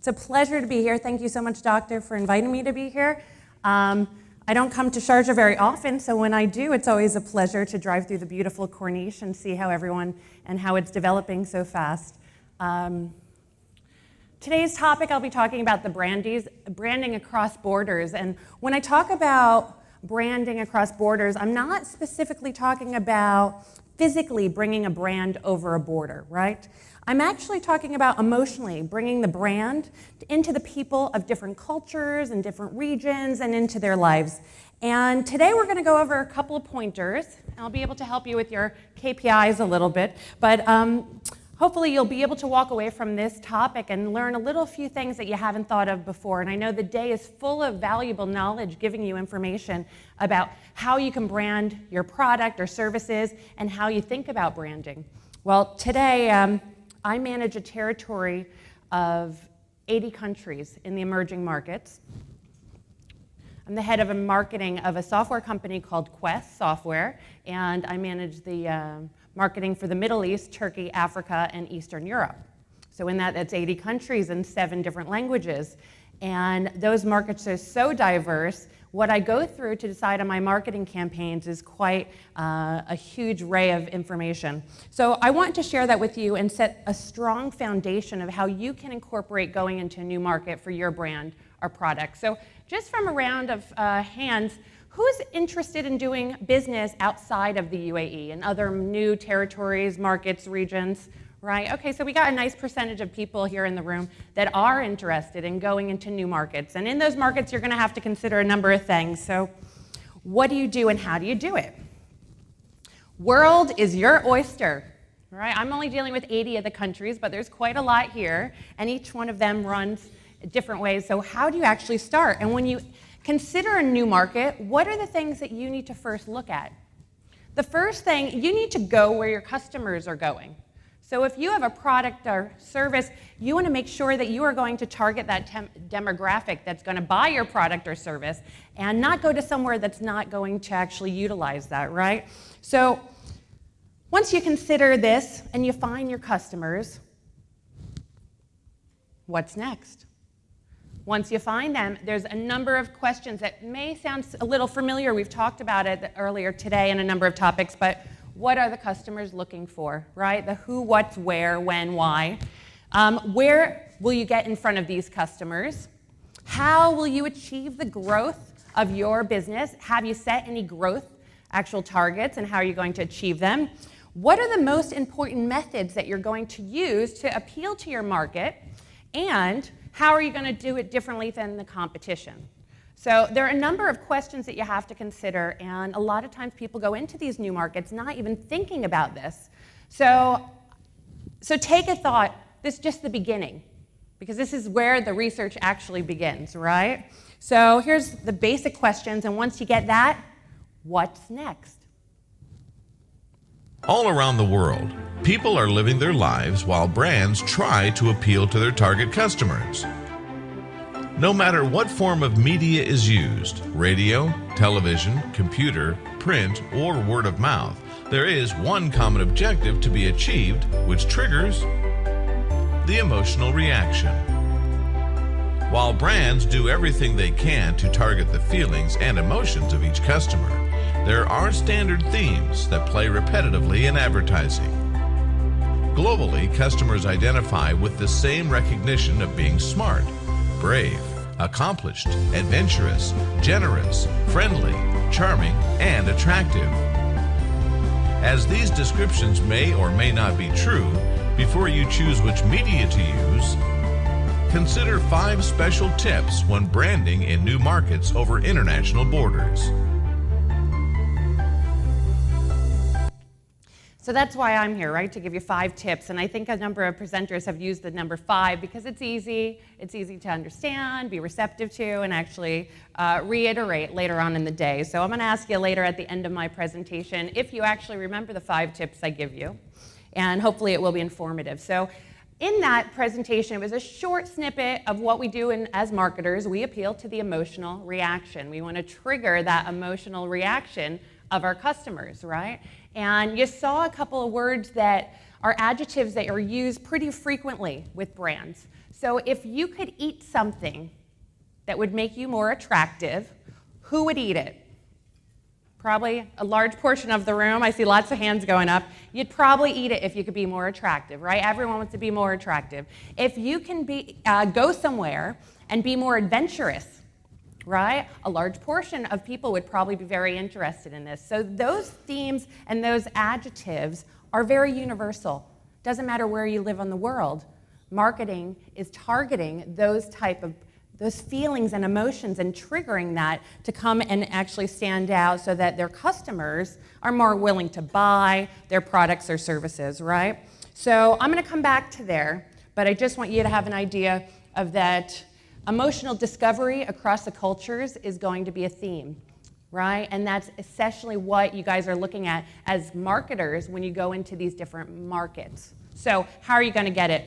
It's a pleasure to be here. Thank you so much, Doctor, for inviting me to be here. I don't come to Sharjah very often, so when I do, it's always a pleasure to drive through the beautiful Corniche and see how everyone and how it's developing so fast. Today's topic, I'll be talking about the branding across borders. And when I talk about branding across borders, I'm not specifically talking about physically bringing a brand over a border, right? I'm actually talking about emotionally bringing the brand into the people of different cultures and different regions and into their lives. And today we're going to go over a couple of pointers. I'll be able to help you with your KPIs a little bit, but hopefully you'll be able to walk away from this topic and learn a few things that you haven't thought of before. And I know the day is full of valuable knowledge giving you information about how you can brand your product or services and how you think about branding. Well, today I manage a territory of 80 countries in the emerging markets. I'm the head of marketing of a software company called Quest Software, and I manage the marketing for the Middle East, Turkey, Africa, and Eastern Europe. So in that's 80 countries and 7 different languages. And those markets are so diverse. What I go through to decide on my marketing campaigns is quite a huge array of information. So I want to share that with you and set a strong foundation of how you can incorporate going into a new market for your brand or product. So just from a round of hands, who's interested in doing business outside of the UAE and other new territories, markets, regions? Right, okay, so we got a nice percentage of people here in the room that are interested in going into new markets. And in those markets, you're gonna have to consider a number of things. So what do you do and how do you do it? World is your oyster, right? I'm only dealing with 80 of the countries, but there's quite a lot here, and each one of them runs different ways. So how do you actually start? And when you consider a new market, what are the things that you need to first look at? The first thing, you need to go where your customers are going. So if you have a product or service, you want to make sure that you are going to target that demographic that's going to buy your product or service and not go to somewhere that's not going to actually utilize that, right? So once you consider this and you find your customers, what's next? Once you find them, there's a number of questions that may sound a little familiar. We've talked about it earlier today in a number of topics, but what are the customers looking for, right? The who, what's, where, when, why. Where will you get in front of these customers? How will you achieve the growth of your business? Have you set any growth actual targets and how are you going to achieve them? What are the most important methods that you're going to use to appeal to your market? And how are you going to do it differently than the competition? So there are a number of questions that you have to consider, and a lot of times people go into these new markets not even thinking about this. So take a thought, this is just the beginning, because this is where the research actually begins, right? So here's the basic questions, and once you get that, what's next? All around the world, people are living their lives while brands try to appeal to their target customers. No matter what form of media is used, radio, television, computer, print, or word of mouth, there is one common objective to be achieved, which triggers the emotional reaction. While brands do everything they can to target the feelings and emotions of each customer, there are standard themes that play repetitively in advertising. Globally, customers identify with the same recognition of being smart, brave, accomplished, adventurous, generous, friendly, charming, and attractive. As these descriptions may or may not be true, before you choose which media to use, consider 5 special tips when branding in new markets over international borders. So that's why I'm here, right, to give you 5 tips. And I think a number of presenters have used the number 5 because it's easy to understand, be receptive to, and actually reiterate later on in the day. So I'm going to ask you later at the end of my presentation if you actually remember the 5 tips I give you. And hopefully it will be informative. So in that presentation, it was a short snippet of what we do as marketers. We appeal to the emotional reaction. We want to trigger that emotional reaction of our customers, right? And you saw a couple of words that are adjectives that are used pretty frequently with brands. So if you could eat something that would make you more attractive, who would eat it? Probably a large portion of the room. I see lots of hands going up. You'd probably eat it if you could be more attractive, right? Everyone wants to be more attractive. If you can go somewhere and be more adventurous, right? A large portion of people would probably be very interested in this. So those themes and those adjectives are very universal. Doesn't matter where you live in the world. Marketing is targeting those feelings and emotions and triggering that to come and actually stand out so that their customers are more willing to buy their products or services, right? So I'm going to come back to there, but I just want you to have an idea of that emotional discovery across the cultures is going to be a theme, right? And that's essentially what you guys are looking at as marketers when you go into these different markets. So how are you going to get it?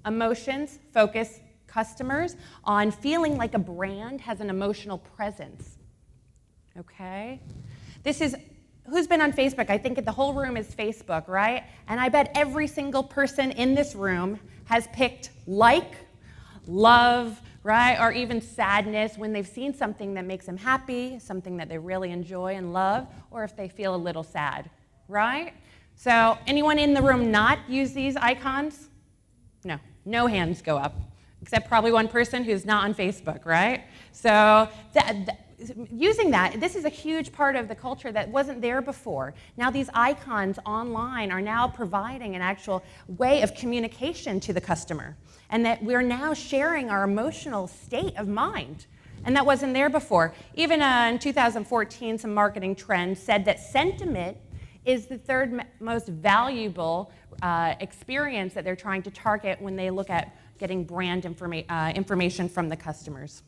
Emotions, focus, customers on feeling like a brand has an emotional presence. Okay? This is, who's been on Facebook? I think the whole room is Facebook, right? And I bet every single person in this room has picked like, love, right? Or even sadness when they've seen something that makes them happy, something that they really enjoy and love, or if they feel a little sad, right? So anyone in the room not use these icons? No, no hands go up. Except probably one person who's not on Facebook, right? So using that, this is a huge part of the culture that wasn't there before. Now these icons online are now providing an actual way of communication to the customer, and that we're now sharing our emotional state of mind. And that wasn't there before. Even in 2014, some marketing trends said that sentiment is the third most valuable experience that they're trying to target when they look at getting brand information from the customers.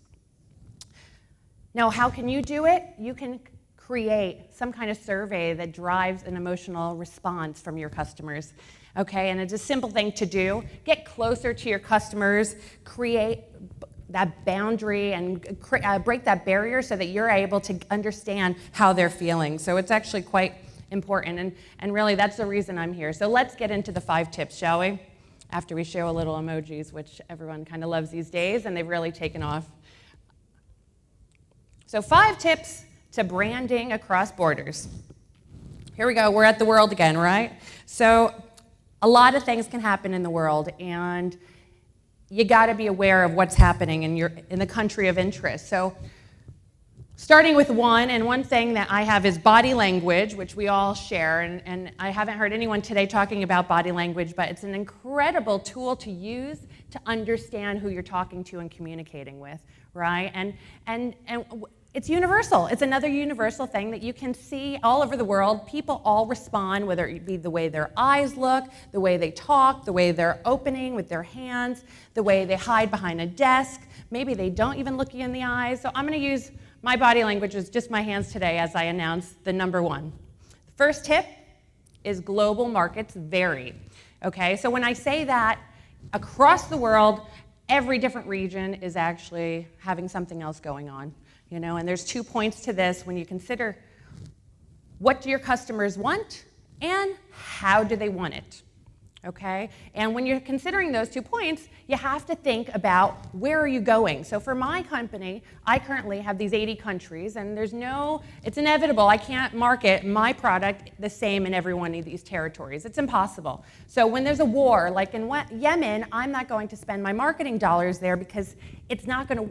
Now, how can you do it? You can create some kind of survey that drives an emotional response from your customers. Okay, and it's a simple thing to do. Get closer to your customers, create that boundary and break that barrier so that you're able to understand how they're feeling. So it's actually quite important, and really that's the reason I'm here. So let's get into the 5 tips, shall we? After we show a little emojis, which everyone kind of loves these days, and they've really taken off. So 5 tips to branding across borders. Here we go, we're at the world again, right? So a lot of things can happen in the world, and you gotta be aware of what's happening in the country of interest. So starting with one thing that I have is body language, which we all share, and I haven't heard anyone today talking about body language, but it's an incredible tool to use to understand who you're talking to and communicating with, right? And it's universal. It's another universal thing that you can see all over the world. People all respond, whether it be the way their eyes look, the way they talk, the way they're opening with their hands, the way they hide behind a desk. Maybe they don't even look you in the eyes. So I'm going to use my body language is just my hands today as I announce the number 1. The first tip is global markets vary. Okay, so when I say that, across the world, every different region is actually having something else going on. You know, and there's 2 points to this when you consider what do your customers want and how do they want it. Okay? And when you're considering those 2 points, you have to think about where are you going. So for my company, I currently have these 80 countries, and it's inevitable. I can't market my product the same in every one of these territories. It's impossible. So when there's a war, like in Yemen, I'm not going to spend my marketing dollars there because it's not going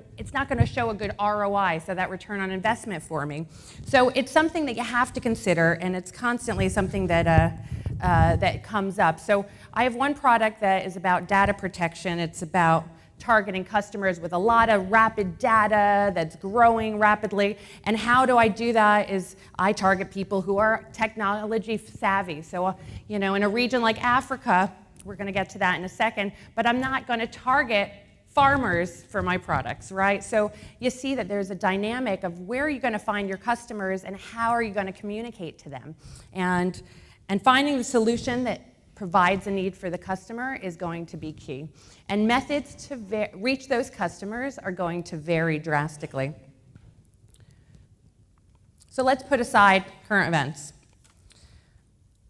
to show a good ROI, so that return on investment for me. So it's something that you have to consider, and it's constantly something that comes up. So I have one product that is about data protection. It's about targeting customers with a lot of rapid data that's growing rapidly. And how do I do that is I target people who are technology savvy. So, in a region like Africa, we're going to get to that in a second, but I'm not going to target farmers for my products, right? So you see that there's a dynamic of where are you going to find your customers and how are you going to communicate to them. And finding the solution that provides a need for the customer is going to be key. And methods to reach those customers are going to vary drastically. So let's put aside current events.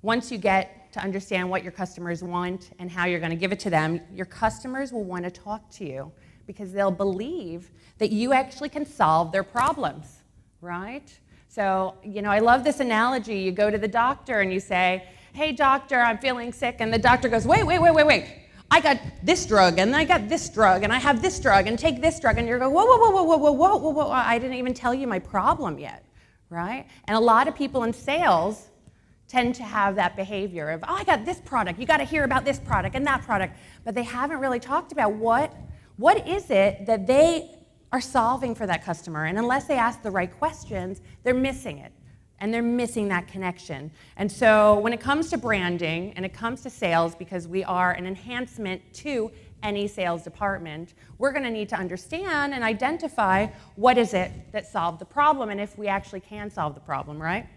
Once you get to understand what your customers want and how you're going to give it to them, your customers will want to talk to you because they'll believe that you actually can solve their problems, right? So, I love this analogy. You go to the doctor and you say, hey, doctor, I'm feeling sick. And the doctor goes, wait. I got this drug, and I got this drug, and I have this drug, and take this drug. And you're going, whoa. I didn't even tell you my problem yet, right? And a lot of people in sales tend to have that behavior of, I got this product. You got to hear about this product and that product. But they haven't really talked about what is it that they are solving for that customer. And unless they ask the right questions, they're missing it. And they're missing that connection. And so when it comes to branding and it comes to sales, because we are an enhancement to any sales department, we're going to need to understand and identify what is it that solved the problem and if we actually can solve the problem, right?